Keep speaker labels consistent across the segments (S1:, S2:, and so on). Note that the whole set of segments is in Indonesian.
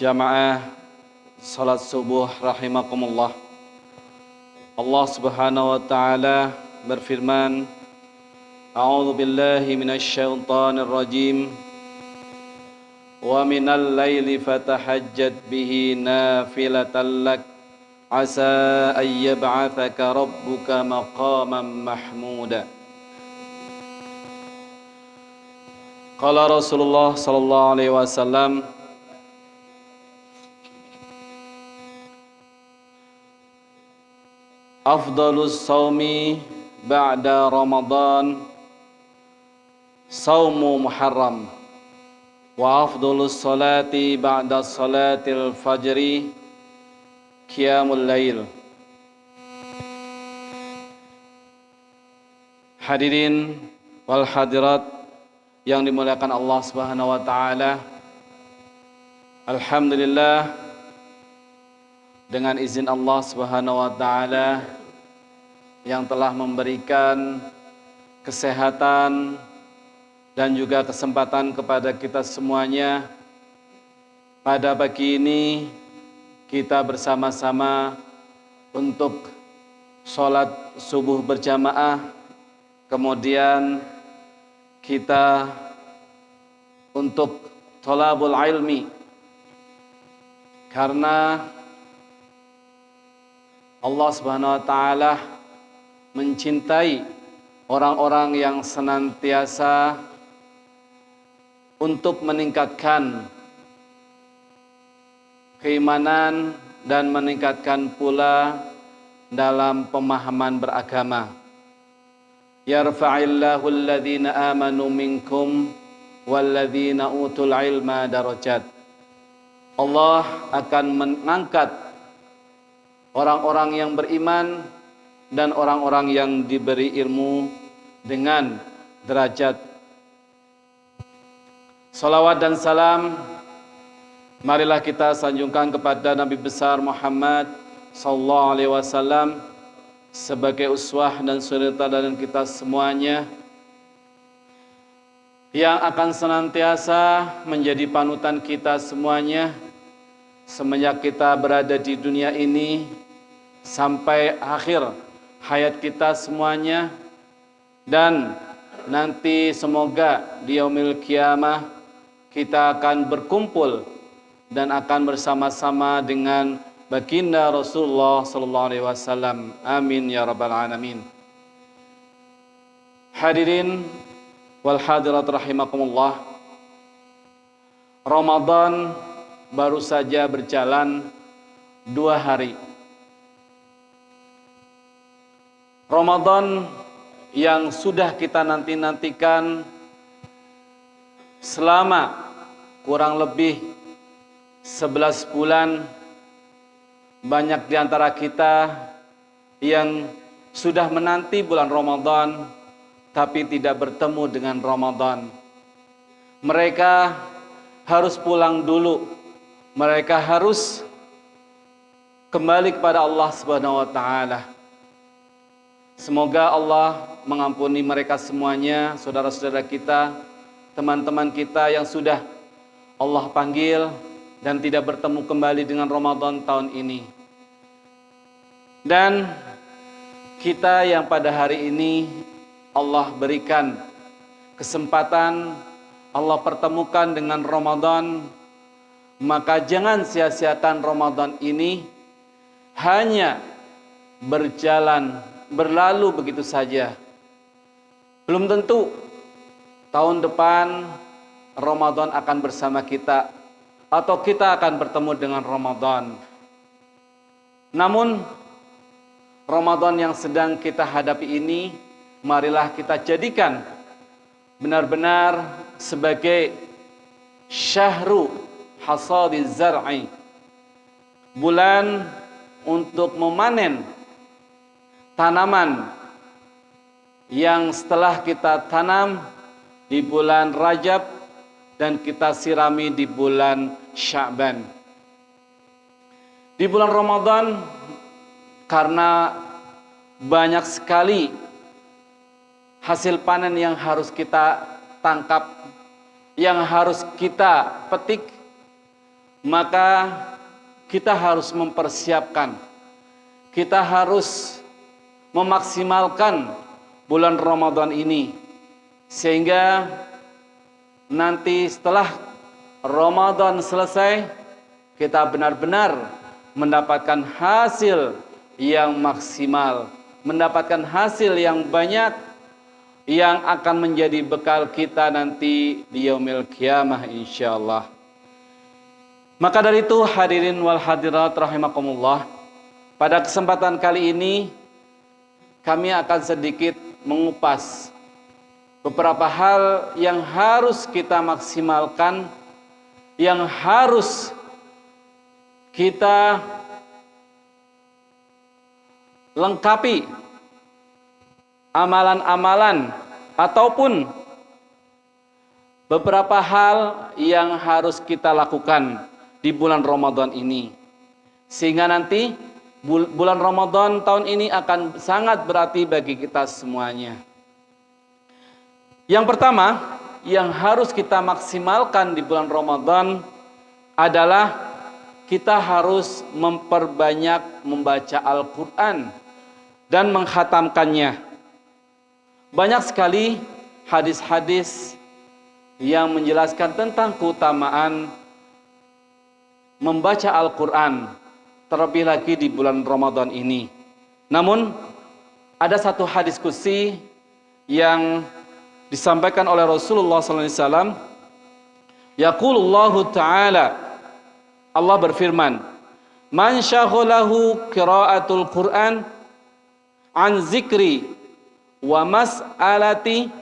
S1: Jamaah salat subuh rahimakumullah. Allah Subhanahu wa taala berfirman, A'udzu billahi minasyaitonir rajim. Wa minal laili fatahajjad bihi nafilatan lak asa an yab'atsaka rabbuka maqaman mahmuda. Qala Rasulullah sallallahu alaihi wasallam, Afdalus saumi ba'da Ramadan saumu Muharram wa afdalus salati ba'da salatil fajri qiyamul lail. Hadirin wal hadirat yang dimuliakan Allah Subhanahu wa taala, alhamdulillah, dengan izin Allah Subhanahu wa taala yang telah memberikan kesehatan dan juga kesempatan kepada kita semuanya, pada pagi ini kita bersama-sama untuk sholat subuh berjamaah, kemudian kita untuk thalabul ilmi, karena Allah Subhanahu wa taala mencintai orang-orang yang senantiasa untuk meningkatkan keimanan dan meningkatkan pula dalam pemahaman beragama. Yarfa'illahu alladhina amanu minkum walladhina utul ilma darajat. Allah akan mengangkat orang-orang yang beriman dan orang-orang yang diberi ilmu dengan derajat. Salawat dan salam marilah kita sanjungkan kepada Nabi besar Muhammad sallallahu alaihi wasallam sebagai uswah dan suri teladan kita semuanya, yang akan senantiasa menjadi panutan kita semuanya semenjak kita berada di dunia ini sampai akhir hayat kita semuanya, dan nanti semoga di yaumil qiyamah kita akan berkumpul dan akan bersama-sama dengan baginda Rasulullah sallallahu alaihi wasallam. Amin ya rabbal alamin. Hadirin wal hadirat rahimakumullah. Ramadan baru saja berjalan 2 hari. Ramadan yang sudah kita nantikan selama kurang lebih 11 bulan. Banyak di antara kita yang sudah menanti bulan Ramadan tapi tidak bertemu dengan Ramadan. Mereka harus pulang dulu. Mereka harus kembali kepada Allah Subhanahu wa taala. Semoga Allah mengampuni mereka semuanya, saudara-saudara kita, teman-teman kita yang sudah Allah panggil dan tidak bertemu kembali dengan Ramadan tahun ini. Dan kita yang pada hari ini Allah berikan kesempatan, Allah pertemukan dengan Ramadan, maka jangan sia-siakan Ramadan ini hanya berlalu begitu saja. Belum tentu tahun depan Ramadan akan bersama kita, atau kita akan bertemu dengan Ramadan. Namun Ramadan yang sedang kita hadapi ini, marilah kita jadikan benar-benar sebagai syahru hasadiz zar'i, bulan untuk memanen tanaman yang setelah kita tanam di bulan Rajab dan kita sirami di bulan Sya'ban. Di bulan Ramadan, karena banyak sekali hasil panen yang harus kita tangkap, yang harus kita petik, maka kita harus mempersiapkan, kita harus memaksimalkan bulan Ramadan ini, sehingga nanti setelah Ramadan selesai, kita benar-benar mendapatkan hasil yang maksimal, mendapatkan hasil yang banyak, yang akan menjadi bekal kita nanti di yaumil qiyamah insyaallah. Maka dari itu hadirin wal hadirat rahimakumullah, pada kesempatan kali ini kami akan sedikit mengupas beberapa hal yang harus kita maksimalkan, yang harus kita lengkapi amalan-amalan ataupun beberapa hal yang harus kita lakukan di bulan Ramadan ini, sehingga nanti bulan Ramadan tahun ini akan sangat berarti bagi kita semuanya. Yang pertama yang harus kita maksimalkan di bulan Ramadan adalah kita harus memperbanyak membaca Al-Quran dan menghatamkannya. Banyak sekali hadis-hadis yang menjelaskan tentang keutamaan membaca Al-Quran, terlebih lagi di bulan Ramadan ini. Namun ada satu hadis qudsi yang disampaikan oleh Rasulullah SAW. Yaqulullahu ta'ala, Allah berfirman, man syaghalahu qiraatul Qur'an an zikri wa mas'alati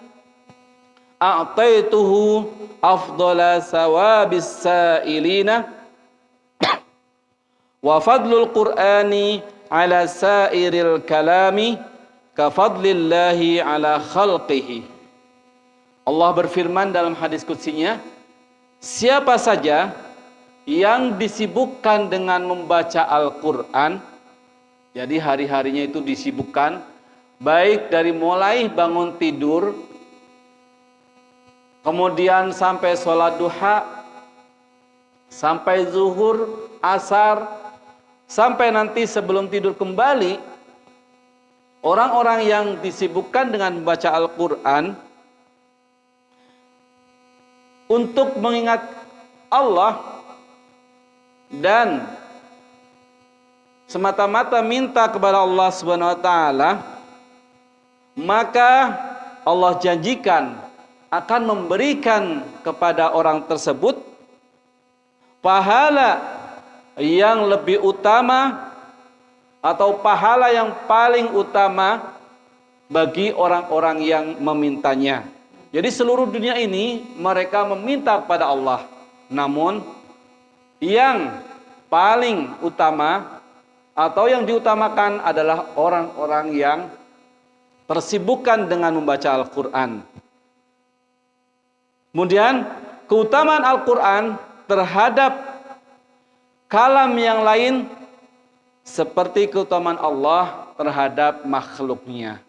S1: a'taituhu afdala sawabis sa'ilina wa fadlul Qur'ani ala sairil kalami ka fadlillahi ala khalqihi. Allah berfirman dalam hadis qudsinya, siapa saja yang disibukkan dengan membaca Al-Quran, jadi hari-harinya itu disibukkan, baik dari mulai bangun tidur, kemudian sampai sholat duha, sampai zuhur, asar, sampai nanti sebelum tidur kembali, orang-orang yang disibukkan dengan membaca Al-Quran untuk mengingat Allah dan semata-mata minta kepada Allah Subhanahu wa taala, maka Allah janjikan akan memberikan kepada orang tersebut pahala yang lebih utama atau pahala yang paling utama bagi orang-orang yang memintanya. Jadi seluruh dunia ini mereka meminta kepada Allah, namun yang paling utama atau yang diutamakan adalah orang-orang yang tersibukkan dengan membaca Al-Quran. Kemudian keutamaan Al-Quran terhadap kalam yang lain seperti keutamaan Allah terhadap makhluknya.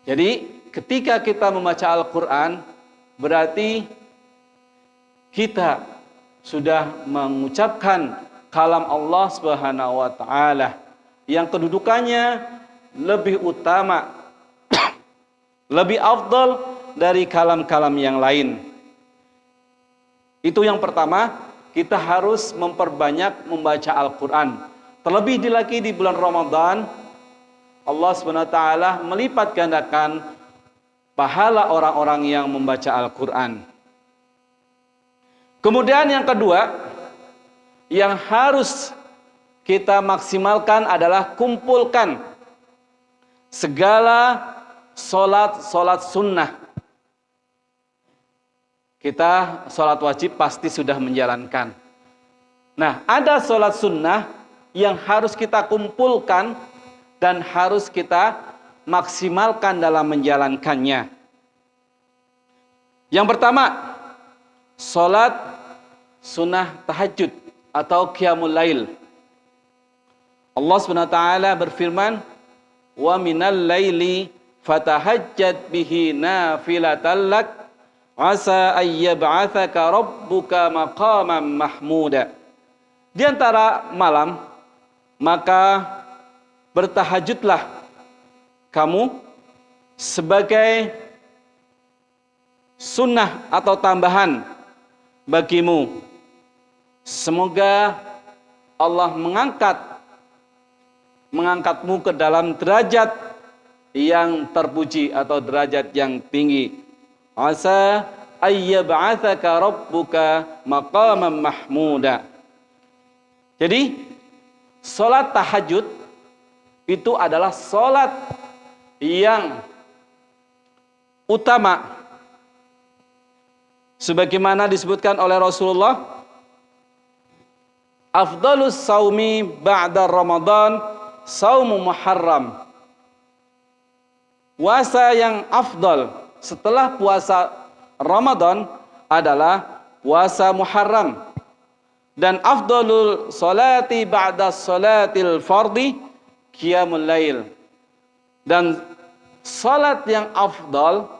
S1: Jadi ketika kita membaca Al-Quran, berarti kita sudah mengucapkan kalam Allah Subhanahu wa taala yang kedudukannya lebih utama, lebih afdal dari kalam-kalam yang lain. Itu yang pertama, kita harus memperbanyak membaca Al-Quran. Terlebih lagi di bulan Ramadan, Allah SWT melipat gandakan pahala orang-orang yang membaca Al-Quran. Kemudian yang kedua, yang harus kita maksimalkan adalah kumpulkan segala solat sunnah. Kita sholat wajib pasti sudah menjalankan. Nah, ada sholat sunnah yang harus kita kumpulkan dan harus kita maksimalkan dalam menjalankannya. Yang pertama, sholat sunnah tahajud atau qiyamul lail. Allah SWT berfirman, wa minal laili fatahajjad bihi nafilatan lak asa ayyab'athaka rabbuka maqaman mahmuda. di antara malam, maka bertahajudlah kamu sebagai sunnah atau tambahan bagimu. Semoga Allah mengangkatmu ke dalam derajat yang terpuji atau derajat yang tinggi. Asa ayyab'atsaka rabbuka maqaman mahmuda. Jadi salat tahajud itu adalah salat yang utama, sebagaimana disebutkan oleh Rasulullah, afdalus saumi ba'da Ramadan saumu Muharram. Puasa yang afdal setelah puasa Ramadan adalah puasa Muharram. Dan afdalul salati ba'da salatil fardi qiyamul lail. Dan salat yang afdal,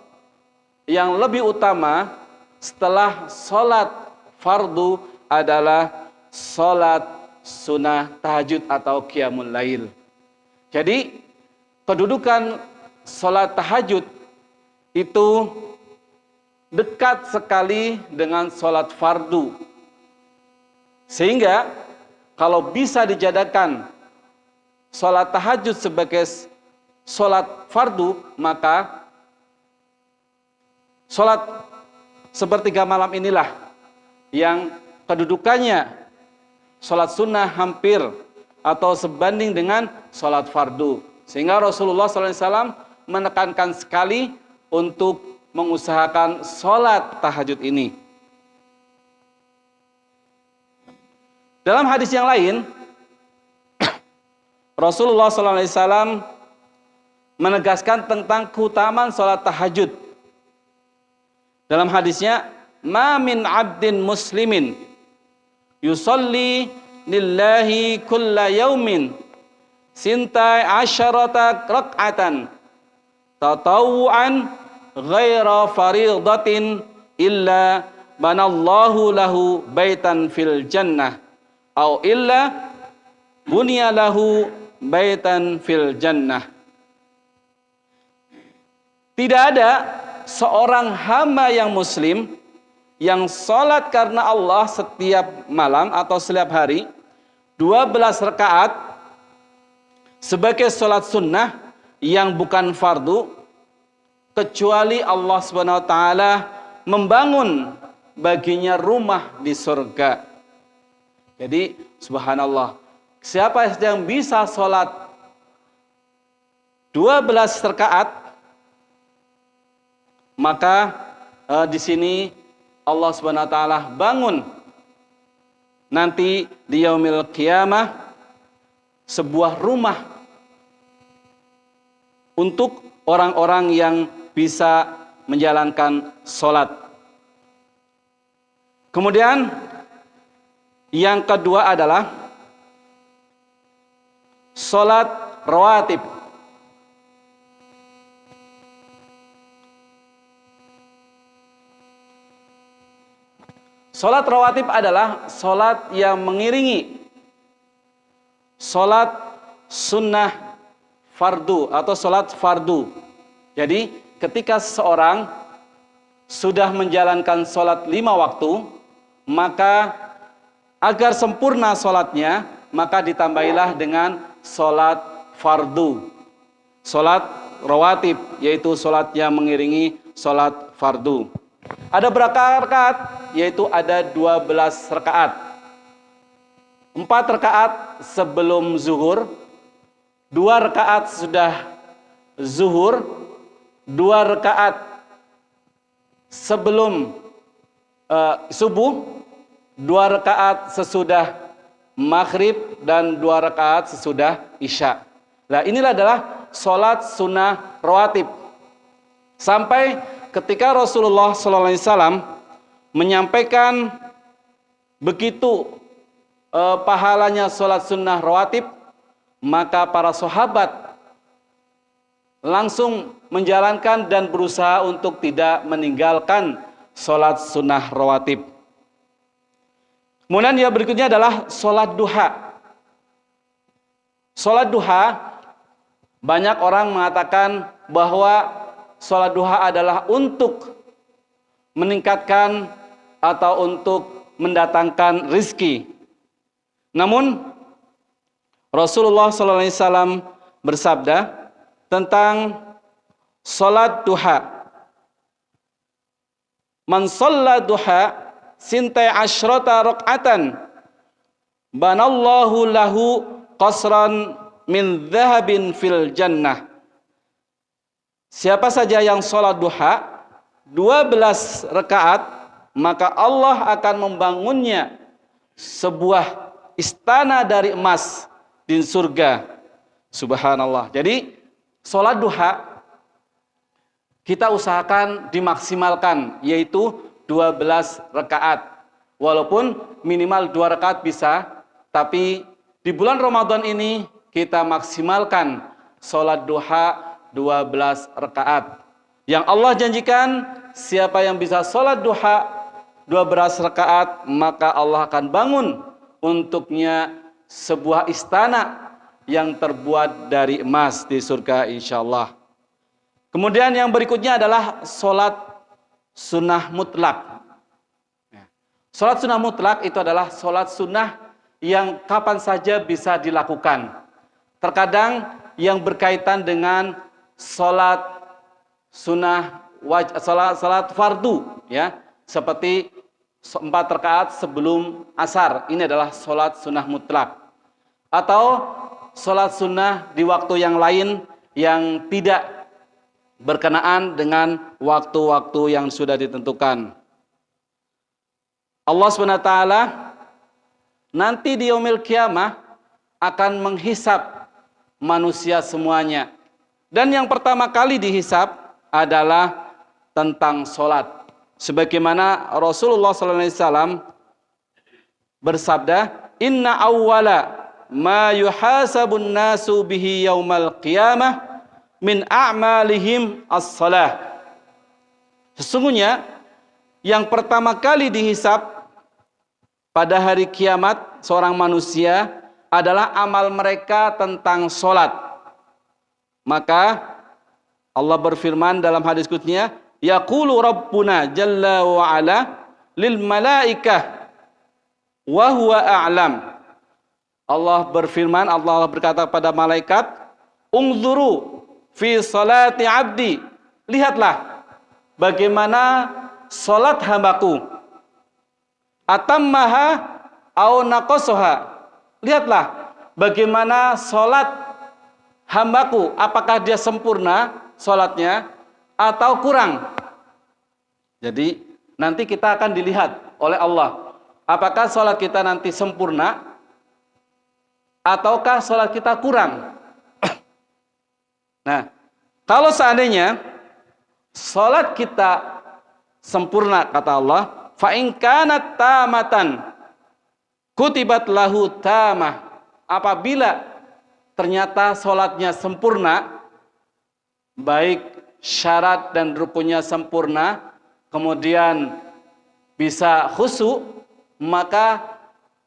S1: yang lebih utama setelah salat fardu adalah salat sunnah tahajud atau qiyamul lail. Jadi kedudukan salat tahajud itu dekat sekali dengan salat fardu. Sehingga kalau bisa dijadikan salat tahajud sebagai salat fardu, maka salat sepertiga malam inilah yang kedudukannya salat sunnah hampir atau sebanding dengan salat fardu. Sehingga Rasulullah SAW menekankan sekali untuk mengusahakan salat tahajud ini. Dalam hadis yang lain, Rasulullah SAW menegaskan tentang keutamaan salat tahajud. Dalam hadisnya, ma min abdin muslimin yusalli lillahi kulla yaumin sintai asyarata rak'atan tatawu'an ghaira faridatin illa banallahu lahu baitan fil jannah au illa bunya lahu baitan fil jannah. Tidak ada seorang hamba yang muslim yang salat karena Allah setiap malam atau setiap hari 12 rakaat sebagai salat sunnah yang bukan fardu, kecuali Allah SWT membangun baginya rumah di surga. Jadi subhanallah, siapa yang bisa sholat 12 rakaat, maka di sini Allah SWT bangun nanti di yaumil qiyamah sebuah rumah untuk orang-orang yang bisa menjalankan sholat. Kemudian yang kedua adalah sholat rawatib. Sholat rawatib adalah sholat yang mengiringi sholat sunnah fardu atau sholat fardu. Jadi ketika seseorang sudah menjalankan sholat 5 waktu, maka agar sempurna sholatnya, maka ditambahilah dengan sholat fardu, sholat rawatib, yaitu sholat yang mengiringi sholat fardu. Ada berapa rakaat? Yaitu ada 12 rakaat. 4 rakaat sebelum zuhur, 2 rakaat sudah zuhur, 2 rakaat sebelum subuh, 2 rakaat sesudah maghrib, dan 2 rakaat sesudah isya. Nah, inilah adalah sholat sunnah rawatib. Sampai ketika Rasulullah SAW menyampaikan begitu pahalanya sholat sunnah rawatib, maka para sahabat langsung menjalankan dan berusaha untuk tidak meninggalkan sholat sunnah rawatib. Kemudian yang berikutnya adalah sholat duha. Sholat duha, banyak orang mengatakan bahwa sholat duha adalah untuk meningkatkan atau untuk mendatangkan rizki. Namun Rasulullah SAW bersabda tentang sholat duha. Man shalla duha sintai asyrata raq'atan banallahu lahu qasran min dhahabin fil jannah. Siapa saja yang sholat duha 12 rakaat, maka Allah akan membangunnya sebuah istana dari emas di surga. Subhanallah. Jadi sholat duha kita usahakan dimaksimalkan, yaitu 12 rakaat. Walaupun minimal 2 rakaat bisa, tapi di bulan Ramadan ini kita maksimalkan sholat duha 12 rakaat. Yang Allah janjikan, siapa yang bisa sholat duha 12 rakaat, maka Allah akan bangun untuknya sebuah istana yang terbuat dari emas di surga insyaallah. Kemudian yang berikutnya adalah sholat sunnah mutlak. Sholat sunnah mutlak itu adalah sholat sunnah yang kapan saja bisa dilakukan. Terkadang yang berkaitan dengan sholat sunnah salat fardu, ya, seperti 4 rakaat sebelum asar, ini adalah sholat sunnah mutlak. Atau sholat sunnah di waktu yang lain yang tidak berkenaan dengan waktu-waktu yang sudah ditentukan. Allah SWT nanti di yaumil qiyamah akan menghisab manusia semuanya. Dan yang pertama kali dihisab adalah tentang sholat. Sebagaimana Rasulullah SAW bersabda, Inna awwala ma yuhasabun nasu bihi yaumal qiyamah min a'malihim as-salah. Sesungguhnya yang pertama kali dihisab pada hari kiamat seorang manusia adalah amal mereka tentang sholat. Maka Allah berfirman dalam hadis qudsinya, yaqulu rabbuna jalla wa ala lil malaikah wa huwa a'lam. Allah berfirman, Allah berkata kepada malaikat, ungzuru fi salati abdi, lihatlah bagaimana salat hambaku, atammaha au naqasaha, lihatlah bagaimana salat hambaku, apakah dia sempurna salatnya atau kurang. Jadi nanti kita akan dilihat oleh Allah, apakah salat kita nanti sempurna ataukah salat kita kurang. Nah, kalau seandainya salat kita sempurna, kata Allah, fa in kanat tamatan kutibat lahu tamah. Apabila ternyata salatnya sempurna, baik syarat dan rukunnya sempurna, kemudian bisa khusyuk, maka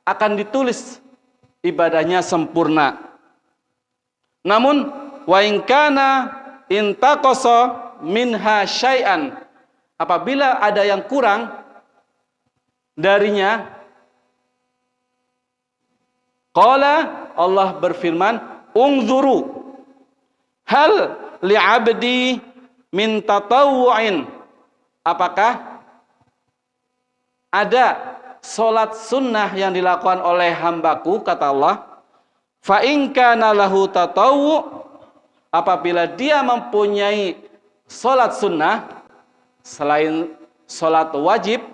S1: akan ditulis ibadahnya sempurna. Namun wa in kana intaqasa minha syai'an, apabila ada yang kurang darinya, qala, Allah berfirman, ungzuru hal li'abdi min tatawwu'in, apakah ada salat sunnah yang dilakukan oleh hambaku, kata Allah, fa in kana lahu tatawwu', apabila dia mempunyai salat sunnah selain salat wajib,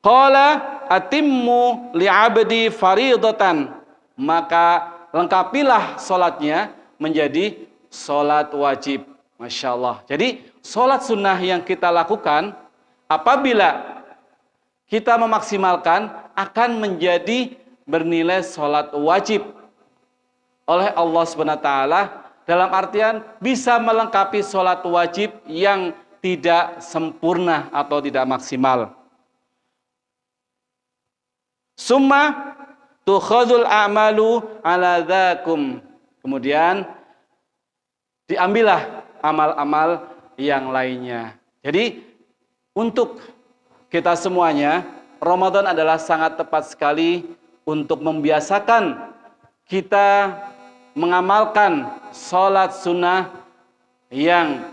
S1: qala atimmu li'abdi faridatan, maka lengkapilah salatnya menjadi salat wajib. Masya Allah. Jadi salat sunnah yang kita lakukan, apabila kita memaksimalkan, akan menjadi bernilai salat wajib oleh Allah SWT, dalam artian bisa melengkapi sholat wajib yang tidak sempurna atau tidak maksimal. Summa tukhadul a'malu ala dzakum. Kemudian diambillah amal-amal yang lainnya. Jadi untuk kita semuanya, Ramadan adalah sangat tepat sekali untuk membiasakan kita mengamalkan sholat sunnah yang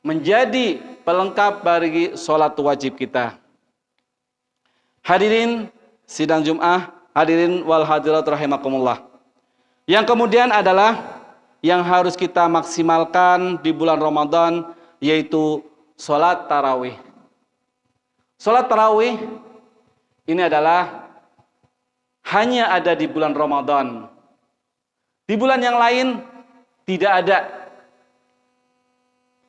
S1: menjadi pelengkap bagi sholat wajib kita. Hadirin sidang Jum'ah, hadirin wal hadirat rahimakumullah. Yang kemudian adalah yang harus kita maksimalkan di bulan Ramadan, yaitu sholat tarawih. Sholat tarawih ini adalah hanya ada di bulan Ramadan. Di bulan yang lain tidak ada.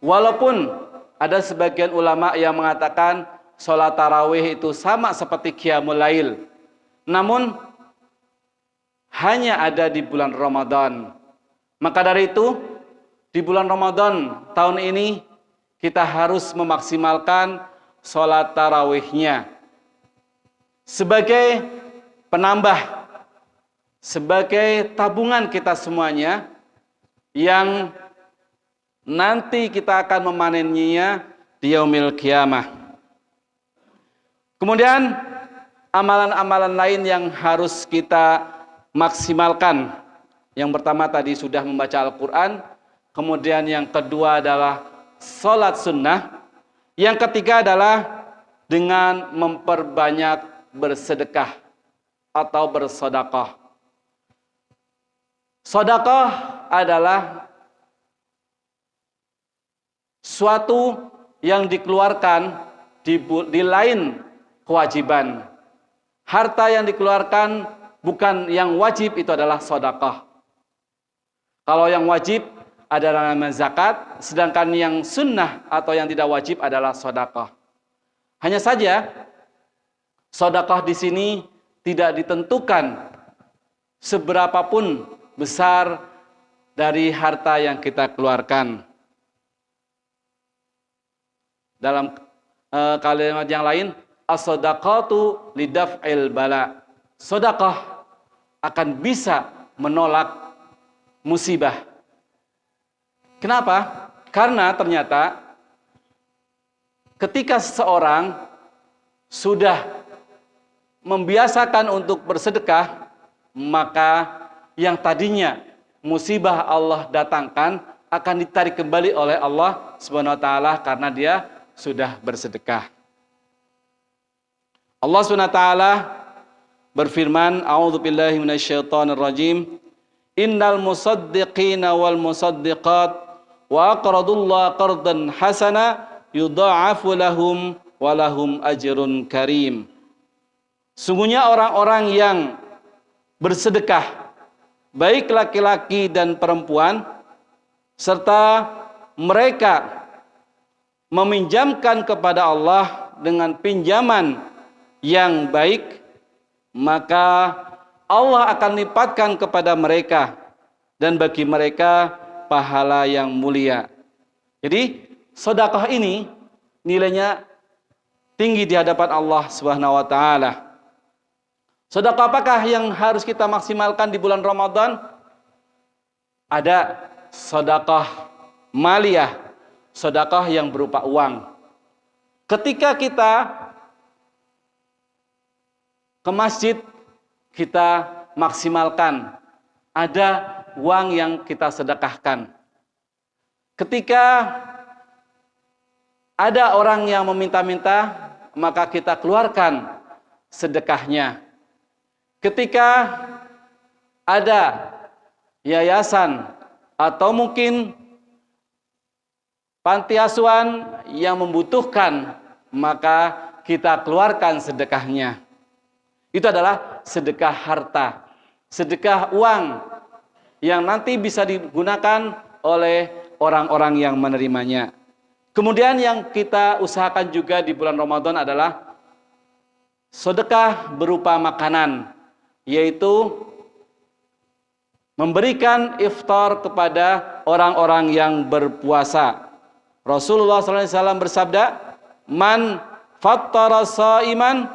S1: Walaupun ada sebagian ulama yang mengatakan sholat tarawih itu sama seperti qiyamul lail, namun hanya ada di bulan Ramadan. Maka dari itu, di bulan Ramadan tahun ini kita harus memaksimalkan sholat tarawihnya sebagai penambah, sebagai tabungan kita semuanya yang nanti kita akan memanennya di yaumil qiyamah. Kemudian amalan-amalan lain yang harus kita maksimalkan. Yang pertama tadi sudah membaca Al-Quran. Kemudian yang kedua adalah sholat sunnah. Yang ketiga adalah dengan memperbanyak bersedekah atau bersedekah. Sedekah adalah suatu yang dikeluarkan di lain kewajiban. Harta yang dikeluarkan bukan yang wajib, itu adalah sedekah. Kalau yang wajib adalah namanya zakat, sedangkan yang sunnah atau yang tidak wajib adalah sedekah. Hanya saja sedekah di sini tidak ditentukan seberapapun besar dari harta yang kita keluarkan. Dalam kalimat yang lain, as-sadaqatu lidaf'il bala. Sedekah akan bisa menolak musibah. Kenapa? Karena ternyata ketika seseorang sudah membiasakan untuk bersedekah, maka yang tadinya musibah Allah datangkan akan ditarik kembali oleh Allah Subhanahu wa taala karena dia sudah bersedekah. Allah Subhanahu wa taala berfirman, a'udzubillahi minasyaitonirrajim, innal musaddiqina wal musaddiqat wa aqradullaha qardan hasana yudha'afu lahum wa lahum ajrun karim. Sungguhnya orang-orang yang bersedekah, baik laki-laki dan perempuan, serta mereka meminjamkan kepada Allah dengan pinjaman yang baik, maka Allah akan lipatkan kepada mereka dan bagi mereka pahala yang mulia. Jadi sedekah ini nilainya tinggi di hadapan Allah Subhanahu wa taala. Sedekah apakah yang harus kita maksimalkan di bulan Ramadan? Ada sedekah maliyah, sedekah yang berupa uang. Ketika kita ke masjid, kita maksimalkan ada uang yang kita sedekahkan. Ketika ada orang yang meminta-minta, maka kita keluarkan sedekahnya. Ketika ada yayasan atau mungkin panti asuhan yang membutuhkan, maka kita keluarkan sedekahnya. Itu adalah sedekah harta, sedekah uang yang nanti bisa digunakan oleh orang-orang yang menerimanya. Kemudian yang kita usahakan juga di bulan Ramadan adalah sedekah berupa makanan, yaitu memberikan iftar kepada orang-orang yang berpuasa. Rasulullah SAW bersabda, man fattara sa'iman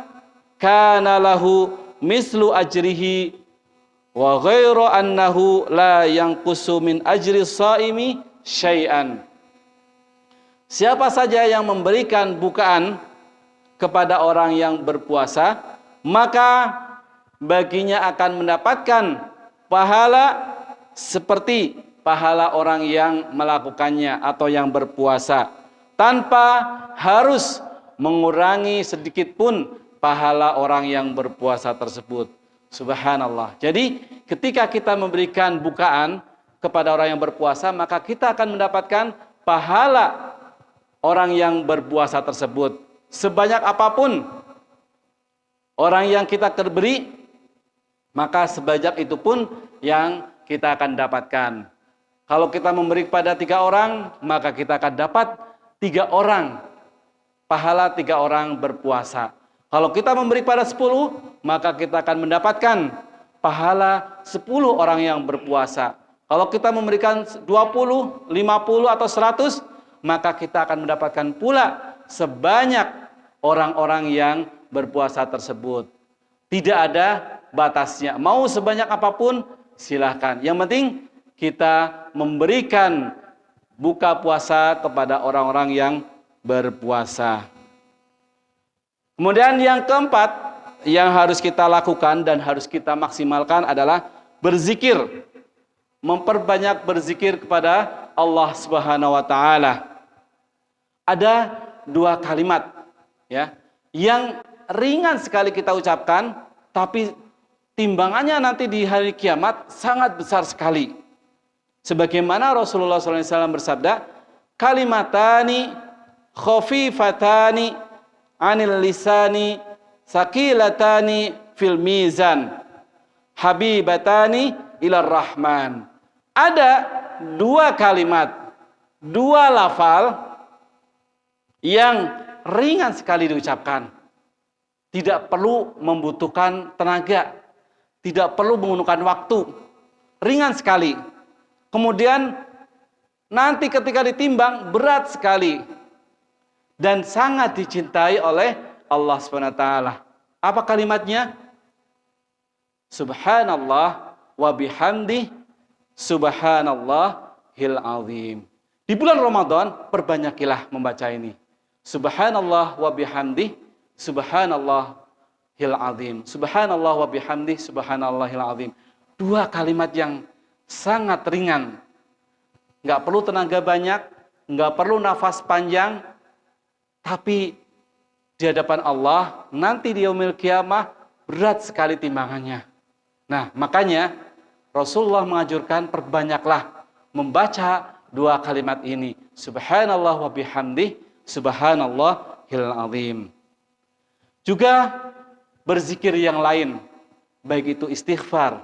S1: kana lahu mislu ajrihi wa ghairu annahu la yanqusu min ajri shaimi syai'an. Siapa saja yang memberikan bukaan kepada orang yang berpuasa, maka baginya akan mendapatkan pahala seperti pahala orang yang melakukannya atau yang berpuasa, tanpa harus mengurangi sedikit pun pahala orang yang berpuasa tersebut. Subhanallah. Jadi ketika kita memberikan bukaan kepada orang yang berpuasa, maka kita akan mendapatkan pahala orang yang berpuasa tersebut. Sebanyak apapun orang yang kita beri, maka sebanyak itu pun yang kita akan dapatkan. Kalau kita memberi kepada 3 orang, maka kita akan dapat 3 orang, pahala 3 orang berpuasa. Kalau kita memberi kepada 10, maka kita akan mendapatkan pahala 10 orang yang berpuasa. Kalau kita memberikan 20, 50 atau 100, maka kita akan mendapatkan pula sebanyak orang-orang yang berpuasa tersebut. Tidak ada batasnya. Mau sebanyak apapun silahkan. Yang penting kita memberikan buka puasa kepada orang-orang yang berpuasa. Kemudian yang keempat yang harus kita lakukan dan harus kita maksimalkan adalah berzikir. Memperbanyak berzikir kepada Allah Subhanahu wa taala. Ada 2 kalimat ya, yang ringan sekali kita ucapkan, tapi timbangannya nanti di hari kiamat sangat besar sekali. Sebagaimana Rasulullah SAW bersabda, kalimatani khafifatani anil lisani saqilatani fil mizan habibatani ilar rahman. Ada 2 kalimat, 2 lafal yang ringan sekali diucapkan. Tidak perlu membutuhkan tenaga, tidak perlu menggunakan waktu. Ringan sekali. Kemudian nanti ketika ditimbang berat sekali dan sangat dicintai oleh Allah SWT. Apa kalimatnya? Subhanallah wa bihamdih subhanallahil azim. Di bulan Ramadan perbanyakilah membaca ini. Subhanallah wa bihamdih subhanallahil azim. Subhanallah wa bihamdih subhanallahil azim. 2 kalimat yang sangat ringan. Enggak perlu tenaga banyak, enggak perlu nafas panjang, tapi di hadapan Allah nanti di yaumil qiyamah berat sekali timbangannya. Nah, makanya Rasulullah menganjurkan perbanyaklah membaca 2 kalimat ini. Subhanallah wa bihamdih subhanallahil azim. Juga berzikir yang lain, baik itu istighfar.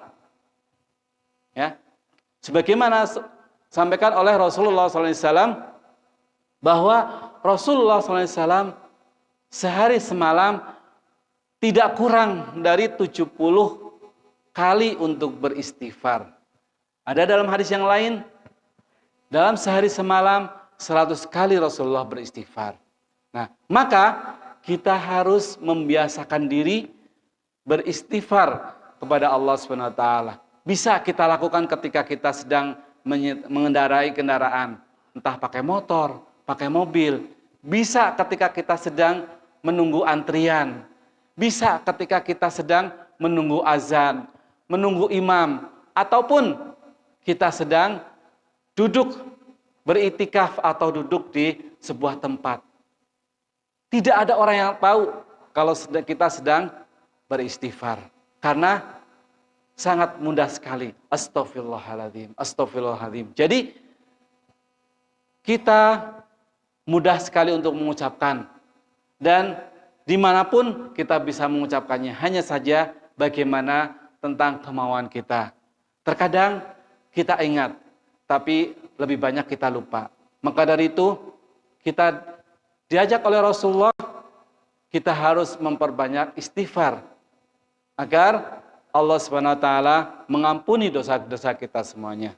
S1: Ya. Sebagaimana sampaikan oleh Rasulullah SAW bahwa Rasulullah SAW sehari semalam tidak kurang dari 70 kali untuk beristighfar. Ada dalam hadis yang lain, dalam sehari semalam 100 kali Rasulullah beristighfar. Nah, maka kita harus membiasakan diri beristighfar kepada Allah SWT. Bisa kita lakukan ketika kita sedang mengendarai kendaraan, entah pakai motor, pakai mobil. Bisa ketika kita sedang menunggu antrian. Bisa ketika kita sedang menunggu azan, menunggu imam, ataupun kita sedang duduk beriktikaf atau duduk di sebuah tempat. Tidak ada orang yang tahu kalau kita sedang beristighfar. Karena sangat mudah sekali. Astaghfirullahaladzim, astaghfirullahaladzim. Jadi kita mudah sekali untuk mengucapkan. Dan dimanapun kita bisa mengucapkannya. Hanya saja bagaimana tentang kemauan kita. Terkadang kita ingat, tapi lebih banyak kita lupa. Maka dari itu, kita diajak oleh Rasulullah, kita harus memperbanyak istighfar agar Allah SWT mengampuni dosa-dosa kita semuanya.